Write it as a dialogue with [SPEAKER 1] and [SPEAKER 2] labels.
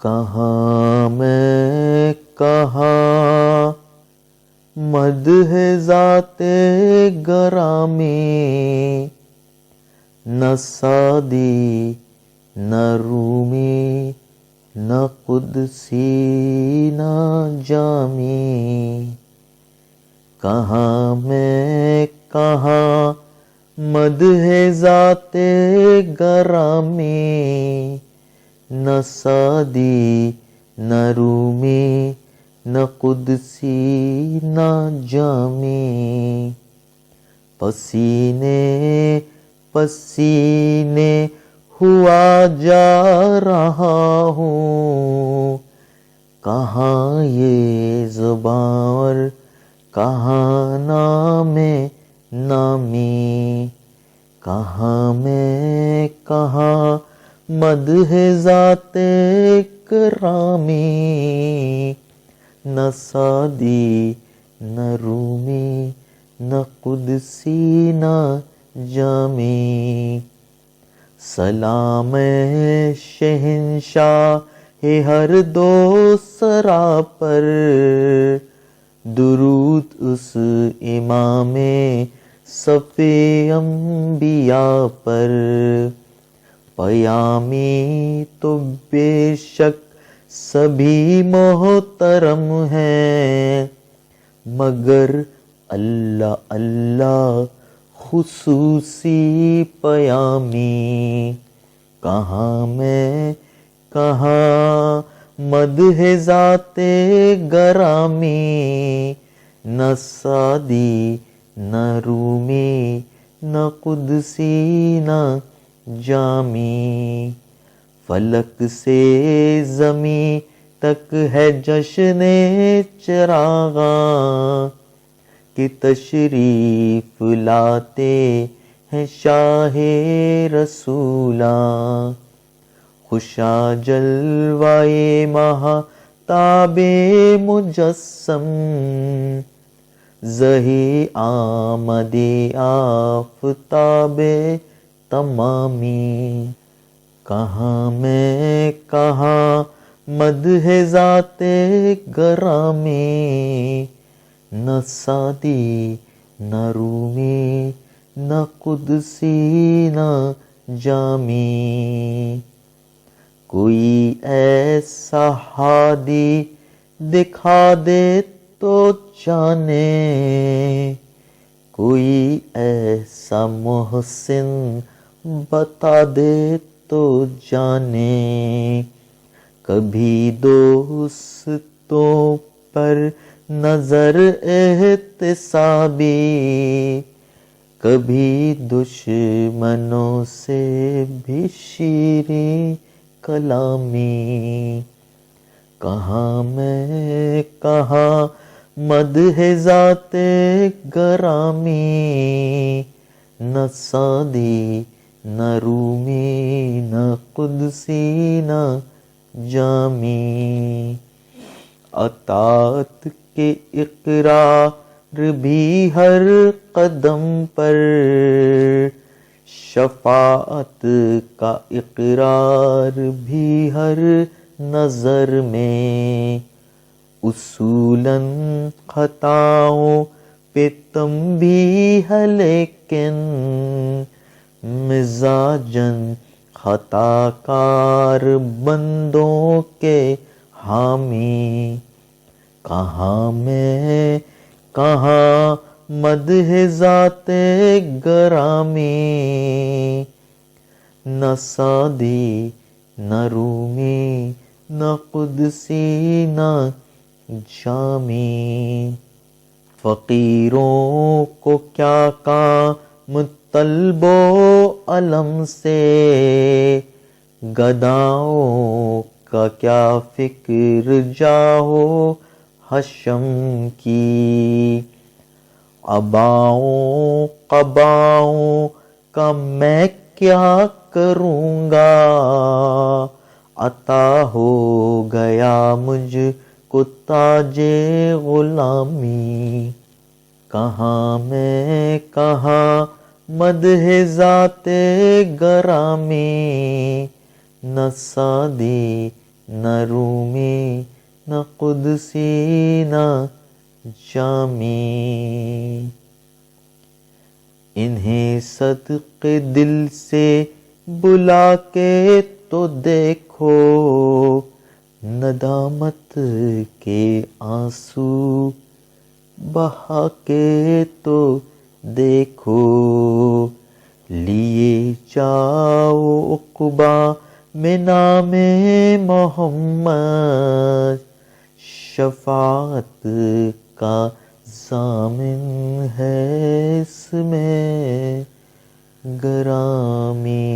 [SPEAKER 1] کہاں میں کہاں مدح ذات گرامی، نہ سعدی نہ رومی نہ قدسی نہ جامی۔ کہاں میں کہاں مدح ذات گرامی، نہ سعدی نہ رومی نہ قدسی نہ جامی۔ پسینے پسینے ہوا جا رہا ہوں، کہاں یہ زباں اور کہاں نام نامی۔ کہاں میں کہاں مدح ذات گرامی، نہ سعدی نہ رومی نہ قدسی نہ جامی۔ سلام شہنشاہ ہر دو سرا پر، درود اس امام صف انبیاء پر۔ پیامی تو بے شک سبھی محترم ہیں، مگر اللہ اللہ خصوصی پیامی۔ کہاں میں کہاں مدح ذات گرامی، نہ سعدی نہ رومی نہ قدسی نہ جامی۔ فلک سے زمیں تک ہے جشن چراغاں، کہ تشریف لاتے ہیں شاہ رسولاں۔ خوشا جلوائے مہتاب مجسم، زہی آمد آفتاب تمامی۔ کہاں میں کہاں مدح ذات گرامی، نہ سعدی نہ رومی نہ قدسی نہ جامی۔ کوئی ایسا ہادی دکھا دے تو جانے، کوئی ایسا محسن بتا دے تو جانے۔ کبھی دوستوں پر نظر احتسابی، کبھی دشمنوں سے بھی شیریں کلامی۔ کہاں میں کہاں مدح ذات گرامی، نہ سعدی نہ رومی نہ قدسی نہ جامی۔ اطاعت کے اقرار بھی ہر قدم پر، شفاعت کا اقرار بھی ہر نظر میں۔ اصولاً خطاؤں پہ تنبیہ ہے لیکن، مزاجاً خطا کار بندوں کے حامی۔ کہاں میں کہاں مدح ذات گرامی، نہ سعدی نہ رومی نہ قدسی نہ جامی۔ فقیروں کو کیا کام طلب و علم سے، گداؤں کا کیا فکر جاہو حشم کی۔ اباؤں قباؤں کا میں کیا کروں گا، عطا ہو گیا مجھ کو تاج غلامی۔ کہاں میں کہاں مدح ذات گرامی، نہ سعدی نہ رومی نہ قدسی نہ جامی، انہیں صدقے دل سے بلا کے تو دیکھو، ندامت کے آنسو بہا کے تو دیکھو، لیے جاؤ عقبہ میں نام محمد، شفاعت کا ضامن ہے اس میں گرامی۔